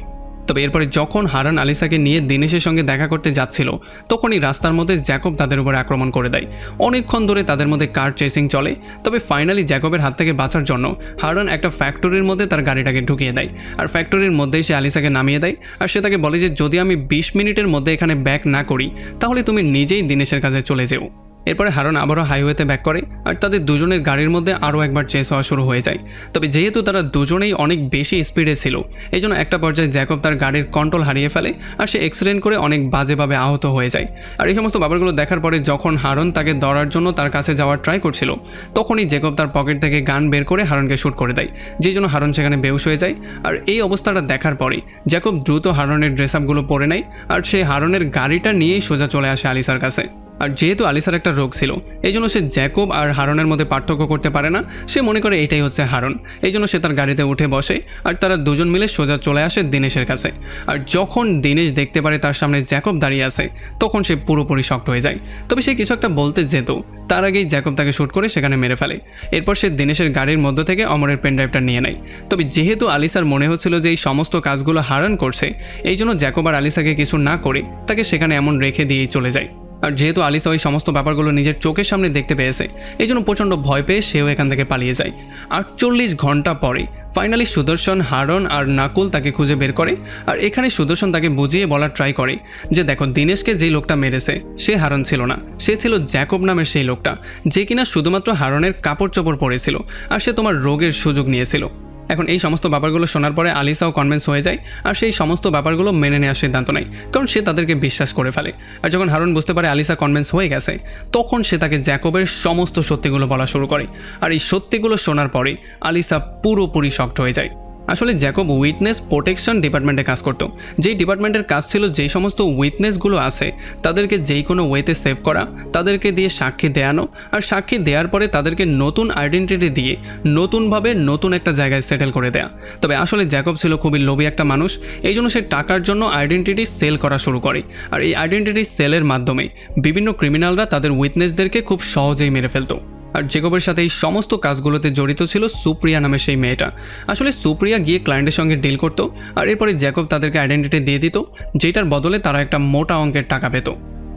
তবে এরপরে যখন হারান আলিসাকে নিয়ে দিনেশের সঙ্গে দেখা করতে যাচ্ছিল তখনই রাস্তার মধ্যে জ্যাকব তাদের উপর আক্রমণ করে দেয়। অনেকক্ষণ ধরে তাদের মধ্যে কার চেসিং চলে, তবে ফাইনালি জ্যাকবের হাত থেকে বাঁচার জন্য হারান একটা ফ্যাক্টরির মধ্যে তার গাড়িটাকে ঢুকিয়ে দেয়, আর ফ্যাক্টরির মধ্যেই সে আলিসাকে নামিয়ে দেয়। আর সে তাকে বলে যে যদি আমি 20 মিনিটের মধ্যে এখানে ব্যাক না করি তাহলে তুমি নিজেই দিনেশের কাছে চলে যেও। এরপরে হারন আবারও হাইওয়েতে ব্যাক করে, আর তাদের দুজনের গাড়ির মধ্যে আরও একবার চেস হওয়া শুরু হয়ে যায়। তবে যেহেতু তারা দুজনেই অনেক বেশি স্পিডে ছিল এই জন্য একটা পর্যায়ে জ্যাকব তার গাড়ির কন্ট্রোল হারিয়ে ফেলে, আর সে অ্যাক্সিডেন্ট করে অনেক বাজেভাবে আহত হয়ে যায়। আর এই সমস্ত ব্যাপারগুলো দেখার পরে যখন হারন তাকে ধরার জন্য তার কাছে যাওয়ার ট্রাই করছিল তখনই জ্যাকব তার পকেট থেকে গান বের করে হারনকে শ্যুট করে দেয়, যেই জন্য হারন সেখানে বেহুশ হয়ে যায়। আর এই অবস্থাটা দেখার পরে জ্যাকব দ্রুত হারনের ড্রেস আপগুলো পরে নেয়, আর সে হারনের গাড়িটা নিয়েই সোজা চলে আসে আলিসার কাছে। আর যেহেতু আলিসার একটা রোগ ছিল এই জন্য সে জ্যাকব আর হারনের মধ্যে পার্থক্য করতে পারে না, সে মনে করে এটাই হচ্ছে হারন। এই জন্য সে তার গাড়িতে উঠে বসে, আর তারা দুজন মিলে সোজা চলে আসে দিনেশের কাছে। আর যখন দিনেশ দেখতে পারে তার সামনে জ্যাকব দাঁড়িয়ে আছে তখন সে পুরোপুরি শক্ট হয়ে যায়। তবে সে কিছু একটা বলতে যেত তার আগেই জ্যাকব তাকে শ্যুট করে সেখানে মেরে ফেলে। এরপর সে দিনেশের গাড়ির মধ্য থেকে অমরের পেনড্রাইভটা নিয়ে নেয়। তবে যেহেতু আলিসার মনে হচ্ছিল যে এই সমস্ত কাজগুলো হারান করছে, এই জন্য জ্যাকব আর আলিসাকে কিছু না করে তাকে সেখানে এমন রেখে দিয়েই চলে যায়। আর যেহেতু আলিসা ওই সমস্ত ব্যাপারগুলো নিজের চোখের সামনে দেখতে পেয়েছে, এই জন্য প্রচণ্ড ভয় পেয়ে সেও এখান থেকে পালিয়ে যায়। 48 ঘন্টা পরে ফাইনালি সুদর্শন, হারন আর নাকুল তাকে খুঁজে বের করে। আর এখানে সুদর্শন তাকে বুঝিয়ে বলার ট্রাই করে যে দেখো, দিনেশকে যেই লোকটা মেরেছে সে হারন ছিল না, সে ছিল জ্যাকব নামের সেই লোকটা, যে কিনা শুধুমাত্র হারনের কাপড় চোপড় পরেছিল আর সে তোমার রোগের সুযোগ নিয়েছিল। এখন এই সমস্ত ব্যাপারগুলো শোনার পরে আলিসাও কনভিন্স হয়ে যায় আর সেই সমস্ত ব্যাপারগুলো মেনে নেওয়ার সিদ্ধান্ত নেয়, কারণ সে তাদেরকে বিশ্বাস করে ফেলে। আর যখন হারন বুঝতে পারে আলিসা কনভিন্স হয়ে গেছে, তখন সে তাকে জ্যাকবের সমস্ত সত্যিগুলো বলা শুরু করে। আর এই সত্যিগুলো শোনার পরে আলিসা পুরোপুরি শকড হয়ে যায়। আসলে জ্যাকব উইটনেস প্রোটেকশন ডিপার্টমেন্টে কাজ করতো, যেই ডিপার্টমেন্টের কাজ ছিল যেই সমস্ত উইটনেসগুলো আছে তাদেরকে যেই কোনো ওয়েতে সেভ করা, তাদেরকে দিয়ে সাক্ষী দেয়ানো, আর সাক্ষী দেওয়ার পরে তাদেরকে নতুন আইডেন্টিটি দিয়ে নতুনভাবে নতুন একটা জায়গায় সেটেল করে দেয়া। তবে আসলে জ্যাকব ছিল খুবই লোভী একটা মানুষ, এই জন্য সে টাকার জন্য আইডেন্টিটি সেল করা শুরু করে। আর এই আইডেন্টিটি সেলের মাধ্যমে বিভিন্ন ক্রিমিনালরা তাদের উইটনেসদেরকে খুব সহজেই মেরে ফেলতো। আর জ্যাকবের সাথে এই সমস্ত কাজগুলোতে জড়িত ছিল সুপ্রিয়া নামের সেই মেয়েটা। আসলে সুপ্রিয়া গিয়ে ক্লায়েন্টের সঙ্গে ডিল করতো আর এরপরে জ্যাকব তাদেরকে আইডেন্টিটি দিয়ে দিত, যেটার বদলে তারা একটা মোটা অঙ্কের টাকা পেত।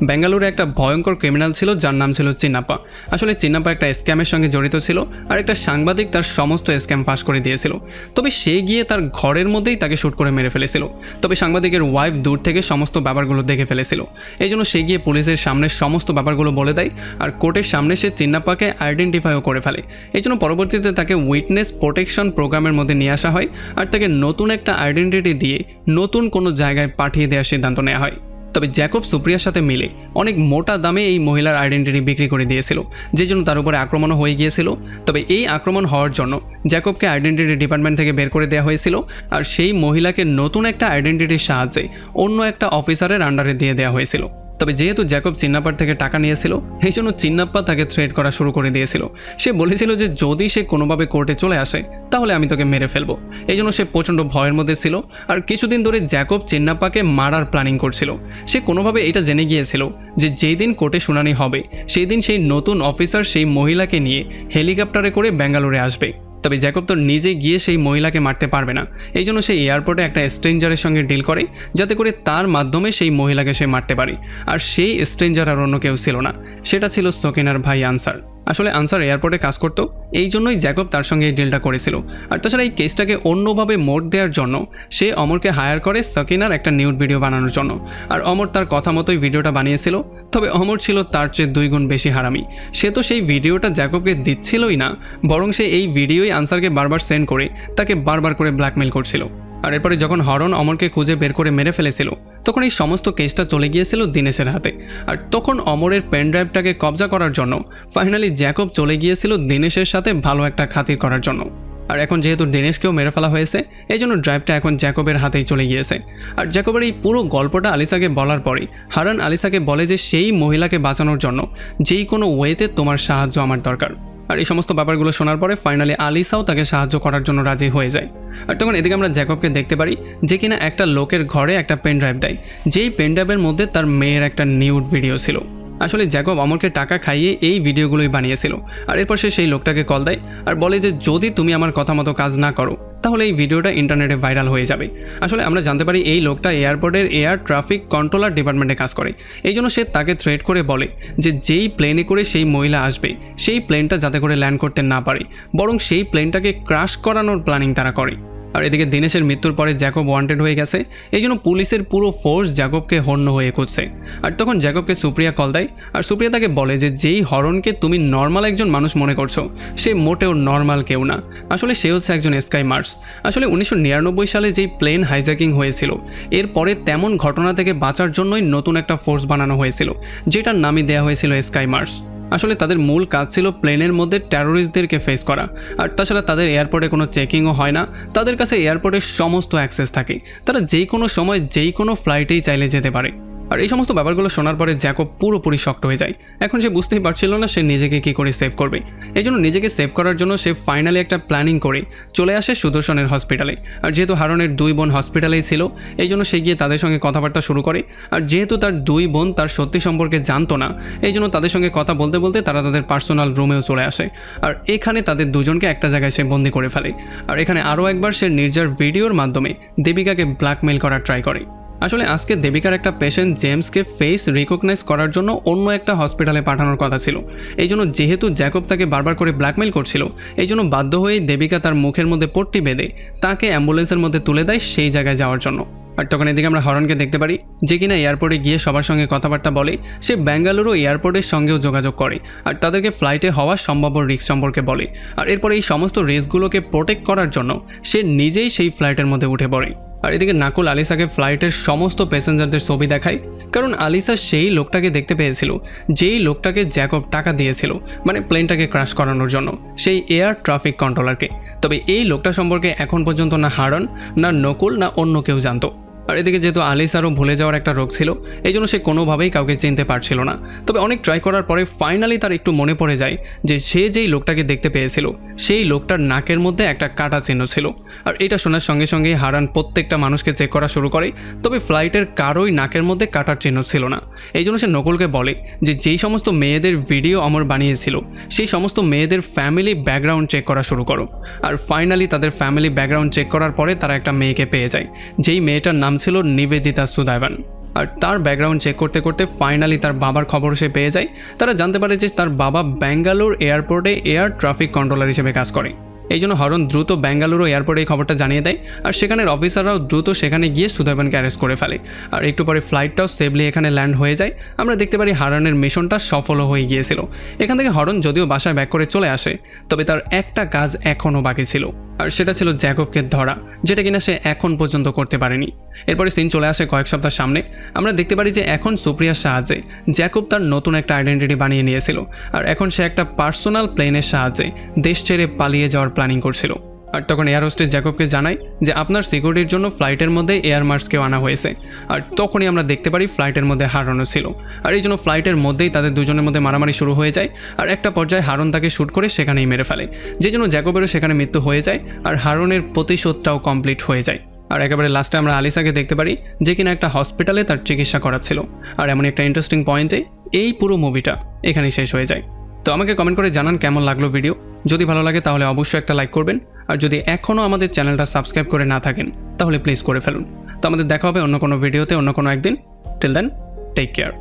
বেঙ্গালুরে একটা ভয়ঙ্কর ক্রিমিনাল ছিল যার নাম ছিল চিন্নাপ্পা। আসলে চিন্নাপ্পা একটা স্ক্যামের সঙ্গে জড়িত ছিল আর একটা সাংবাদিক তার সমস্ত স্ক্যাম ফাঁস করে দিয়েছিল। তবে সে গিয়ে তার ঘরের মধ্যেই তাকে শ্যুট করে মেরে ফেলেছিল। তবে সাংবাদিকের ওয়াইফ দূর থেকে সমস্ত ব্যাপারগুলো দেখে ফেলেছিল, এই জন্য সে গিয়ে পুলিশের সামনে সমস্ত ব্যাপারগুলো বলে দেয় আর কোর্টের সামনে সে চিন্নাপ্পাকে আইডেন্টিফাইও করে ফেলে। এই জন্য পরবর্তীতে তাকে উইটনেস প্রোটেকশন প্রোগ্রামের মধ্যে নিয়ে আসা হয় আর তাকে নতুন একটা আইডেন্টিটি দিয়ে নতুন কোনো জায়গায় পাঠিয়ে দেওয়ার সিদ্ধান্ত নেওয়া হয়। তবে জ্যাকব সুপ্রিয়ার সাথে মিলে অনেক মোটা দামে এই মহিলার আইডেন্টিটি বিক্রি করে দিয়েছিল, যে জন্য তার উপরে আক্রমণও হয়ে গিয়েছিল। তবে এই আক্রমণ হওয়ার জন্য জ্যাকবকে আইডেন্টিটি ডিপার্টমেন্ট থেকে বের করে দেওয়া হয়েছিল আর সেই মহিলাকে নতুন একটা আইডেন্টিটির সাহায্যে অন্য একটা অফিসারের আন্ডারে দিয়ে দেওয়া হয়েছিল। তবে যেহেতু জ্যাকব চিন্নাপ্পার থেকে টাকা নিয়েছিল, এই জন্য চিন্নাপ্পা তাকে থ্রেট করা শুরু করে দিয়েছিল। সে বলেছিল যে যদি সে কোনোভাবে কোর্টে চলে আসে তাহলে আমি তোকে মেরে ফেলবো। এই জন্য সে প্রচণ্ড ভয়ের মধ্যে ছিল আর কিছুদিন ধরে জ্যাকব চিন্নাপ্পাকে মারার প্ল্যানিং করছিল। সে কোনোভাবে এটা জেনে গিয়েছিল যে যেই দিন কোর্টে শুনানি হবে সেই দিন সেই নতুন অফিসার সেই মহিলাকে নিয়ে হেলিকপ্টারে করে বেঙ্গালুরে আসবে। তবে জ্যাকব তো নিজে গিয়ে সেই মহিলাকে মারতে পারবে না, এই জন্য সে এয়ারপোর্টে একটা স্ট্রেঞ্জারের সঙ্গে ডিল করে যাতে করে তার মাধ্যমে সেই মহিলাকে সে মারতে পারে। আর সেই স্ট্রেঞ্জার আর অন্য কেউ ছিল না, সেটা ছিল সকিনার ভাই আনসার। আসলে আনসার এয়ারপোর্টে কাজ করতো, এই জন্যই জ্যাকব তার সঙ্গে এই ডিলটা করেছিল। আর তাছাড়া এই কেসটাকে অন্যভাবে মোড় দেওয়ার জন্য সে অমরকে হায়ার করে সকিনার একটা নিউড ভিডিও বানানোর জন্য। আর অমর তার কথা মতোই ভিডিওটা বানিয়েছিল। তবে অমর ছিল তার চেয়ে 2 গুণ বেশি হারামি। সে তো সেই ভিডিওটা জ্যাকবকে দিচ্ছিলই না, বরং সে এই ভিডিওই আনসারকে বারবার সেন্ড করে তাকে বারবার করে ব্ল্যাকমেল করছিল। আর এরপরে যখন হরন অমরকে খুঁজে বের করে মেরে ফেলেছিল, তখন এই সমস্ত কেসটা চলে গিয়েছিল দিনেশের হাতে। আর তখন অমরের পেন ড্রাইভটাকে কবজা করার জন্য ফাইনালি জ্যাকব চলে গিয়েছিল দিনেশের সাথে ভালো একটা খাতির করার জন্য। আর এখন যেহেতু দিনেশকেও মেরে ফেলা হয়েছে, এই জন্য ড্রাইভটা এখন জ্যাকবের হাতেই চলে গিয়েছে। আর জ্যাকবের এই পুরো গল্পটা আলিসাকে বলার পরে হারান আলিসাকে বলে যে সেই মহিলাকে বাঁচানোর জন্য যেই কোনো ওয়েতে তোমার সাহায্য আমার দরকার। আর এই সমস্ত ব্যাপারগুলো শোনার পরে ফাইনালি আলিসাও তাকে সাহায্য করার জন্য রাজি হয়ে যায়। আর তখন এদিকে আমরা জ্যাকবকে দেখতে পারি যে কিনা একটা লোকের ঘরে একটা পেন ড্রাইভ দেয়, যেই পেন ড্রাইভের মধ্যে তার মেয়ের একটা নিউড ভিডিও ছিল। আসলে জ্যাকব অমরকে টাকা খাইয়ে এই ভিডিওগুলোই বানিয়েছিল। আর এরপর সে সেই লোকটাকে কল দেয় আর বলে যে যদি তুমি আমার কথা মতো কাজ না করো তাহলে এই ভিডিওটা ইন্টারনেটে ভাইরাল হয়ে যাবে। আসলে আমরা জানতে পারি এই লোকটা এয়ারপোর্টের এয়ার ট্রাফিক কন্ট্রোলার ডিপার্টমেন্টে কাজ করে, এই জন্য সে তাকে থ্রেট করে বলে যে যেই প্লেনে করে সেই মহিলা আসবে সেই প্লেনটা যাতে করে ল্যান্ড করতে না পারে, বরং সেই প্লেনটাকে ক্রাশ করানোর প্ল্যানিং তারা করে। আর এদিকে দিনেশের মৃত্যুর পরে জ্যাকব ওয়ান্টেড হয়ে গেছে, এই জন্য পুলিশের পুরো ফোর্স জ্যাকবকে হন্য হয়ে খুঁজছে। আর তখন জ্যাকবকে সুপ্রিয়া কল দেয় আর সুপ্রিয়া তাকে বলে যে যেই হরনকে তুমি নর্মাল একজন মানুষ মনে করছো সে মোটেও নর্মাল কেউ না, আসলে সে হচ্ছে একজন স্কাই মার্স। আসলে 1999 সালে যেই প্লেন হাইজ্যাকিং হয়েছিল এরপরে তেমন ঘটনা থেকে বাঁচার জন্যই নতুন একটা ফোর্স বানানো হয়েছিল, যেটার নামই দেওয়া হয়েছিল স্কাই মার্স। আসলে তাদের মূল কাজ ছিল প্লেনের মধ্যে টেরোরিস্টদেরকে ফেস করা। আর তাছাড়া তাদের এয়ারপোর্টে কোনো চেকিংও হয় না, তাদের কাছে এয়ারপোর্টের সমস্ত অ্যাক্সেস থাকে, তারা যেই কোনো সময় যেই কোনো ফ্লাইটেই চাইলে যেতে পারে। আর এই সমস্ত ব্যাপারগুলো শোনার পরে জ্যাকব পুরোপুরি শক্ট হয়ে যায়। এখন সে বুঝতেই পারছিল না সে নিজেকে কী করে সেভ করবে। এই জন্য নিজেকে সেভ করার জন্য সে ফাইনালি একটা প্ল্যানিং করে চলে আসে সুদর্শনের হসপিটালে। আর যেহেতু হারনের 2 বোন হসপিটালেই ছিল, এই জন্য সে গিয়ে তাদের সঙ্গে কথাবার্তা শুরু করে। আর যেহেতু তার 2 বোন তার সত্যি সম্পর্কে জানতো না, এই জন্য তাদের সঙ্গে কথা বলতে বলতে তারা তাদের পার্সোনাল রুমেও চলে আসে। আর এখানে তাদের দুজনকে একটা জায়গায় সে বন্দি করে ফেলে। আর এখানে আরও একবার সে নির্জার ভিডিওর মাধ্যমে দেবিকাকে ব্ল্যাকমেইল করার ট্রাই করে। আসলে আজকে দেবিকার একটা পেশেন্ট জেমসকে ফেস রিকগনাইজ করার জন্য অন্য একটা হসপিটালে পাঠানোর কথা ছিল। এই জন্য যেহেতু জ্যাকব তাকে বারবার করে ব্ল্যাকমেইল করছিল, এই জন্য বাধ্য হয়েই দেবিকা তার মুখের মধ্যে পট্টি বেঁধে তাকে অ্যাম্বুলেন্সের মধ্যে তুলে দেয় সেই জায়গায় যাওয়ার জন্য। আর তখন এদিকে আমরা হরনকে দেখতে পারি যে কিনা এয়ারপোর্টে গিয়ে সবার সঙ্গে কথাবার্তা বলে। সে বেঙ্গালুরু এয়ারপোর্টের সঙ্গেও যোগাযোগ করে আর তাদেরকে ফ্লাইটে হওয়া সম্ভাব্য রিস্ক সম্পর্কে বলে। আর এরপরে এই সমস্ত রিস্কগুলোকে প্রোটেক্ট করার জন্য সে নিজেই সেই ফ্লাইটের মধ্যে উঠে পড়ে। আর এদিকে নাকুল আলিসাকে ফ্লাইটের সমস্ত প্যাসেঞ্জারদের ছবি দেখায়, কারণ আলিসা সেই লোকটাকে দেখতে পেয়েছিল যেই লোকটাকে জ্যাকব টাকা দিয়েছিল, মানে প্লেনটাকে ক্র্যাশ করানোর জন্য, সেই এয়ার ট্রাফিক কন্ট্রোলারকে। তবে এই লোকটা সম্পর্কে এখন পর্যন্ত না হারন, না নকুল, না অন্য কেউ জানতো। আর এদিকে যেহেতু আলিসারও ভুলে যাওয়ার একটা রোগ ছিল, এই জন্য সে কোনোভাবেই কাউকে চিনতে পারছিল না। তবে অনেক ট্রাই করার পরে ফাইনালি তার একটু মনে পড়ে যায় যে সে যেই লোকটাকে দেখতে পেয়েছিল সেই লোকটার নাকের মধ্যে একটা কাটা চিহ্ন ছিল। আর এটা শোনার সঙ্গে সঙ্গেই হারান প্রত্যেকটা মানুষকে চেক করা শুরু করে, তবে ফ্লাইটের কারোই নাকের মধ্যে কাটার চিহ্ন ছিল না। এই জন্য সে নকুলকে বলে যে যেই সমস্ত মেয়েদের ভিডিও অমর বানিয়েছিল সেই সমস্ত মেয়েদের ফ্যামিলি ব্যাকগ্রাউন্ড চেক করা শুরু করো। আর ফাইনালি তাদের ফ্যামিলি ব্যাকগ্রাউন্ড চেক করার পরে তারা একটা মেয়েকে পেয়ে যায়, যেই মেয়েটার নাম ছিল নিবেদিতা সুদাইভান। আর তার ব্যাকগ্রাউন্ড চেক করতে করতে ফাইনালি তার বাবার খবর সে পেয়ে যায়। তারা জানতে পারে যে তার বাবা বেঙ্গালুরু এয়ারপোর্টে এয়ার ট্রাফিক কন্ট্রোলার হিসেবে কাজ করে। এই জন্য হরন দ্রুত বেঙ্গালুরু এয়ারপোর্টে এই খবরটা জানিয়ে দেয়। আর সেখানের অফিসাররাও দ্রুত সেখানে গিয়ে সুদাইভানকে অ্যারেস্ট করে ফেলে। আর একটু পরে ফ্লাইটটাও সেফলি এখানে ল্যান্ড হয়ে যায়। আমরা দেখতে পারি হারানের মিশনটা সফল হয়ে গিয়েছিল। এখান থেকে হরন যদিও বাসায় ব্যাক করে চলে আসে, তবে তার একটা কাজ এখনও বাকি ছিল, আর সেটা ছিল জ্যাকবকে ধরা, যেটা কিনা সে এখন পর্যন্ত করতে পারেনি। এরপরে সিন চলে আসে কয়েক সপ্তাহ সামনে। আমরা দেখতে পারি যে এখন সুপ্রিয়ার সাহায্যে জ্যাকব তার নতুন একটা আইডেন্টিটি বানিয়ে নিয়েছিল। আর এখন সে একটা পার্সোনাল প্লেনের সাহায্যে দেশ ছেড়ে পালিয়ে যাওয়ার প্ল্যানিং করছিল। আর তখন এয়ার হোস্টেস জ্যাকবকে জানায় যে আপনার সিকিউরিটির জন্য ফ্লাইটের মধ্যে এয়ার মার্কসকেও আনা হয়েছে। আর তখনই আমরা দেখতে পারি ফ্লাইটের মধ্যে হারানো ছিল। আর এই জন্য ফ্লাইটের মধ্যেই তাদের দুজনের মধ্যে মারামারি শুরু হয়ে যায়। আর একটা পর্যায়ে হারন তাকে শ্যুট করে সেখানেই মেরে ফেলে, যে জন্য জ্যাকবেরও সেখানে মৃত্যু হয়ে যায়। আর হারনের প্রতিশোধটাও কমপ্লিট হয়ে যায়। আর একেবারে লাস্টে আমরা আলিসাকে দেখতে পারি যে কিনা একটা হসপিটালে তার চিকিৎসা করাচ্ছিল। আর এমন একটা ইন্টারেস্টিং পয়েন্টে এই পুরো মুভিটা এখানেই শেষ হয়ে যায়। তো আমাকে কমেন্ট করে জানান কেমন লাগলো ভিডিও। যদি ভালো লাগে তাহলে অবশ্যই একটা লাইক করবেন। আর যদি এখনও আমাদের চ্যানেলটা সাবস্ক্রাইব করে না থাকেন তাহলে প্লিজ করে ফেলুন। তো আমাদের দেখা হবে অন্য কোনো ভিডিওতে অন্য কোনো একদিন। Till then, take care.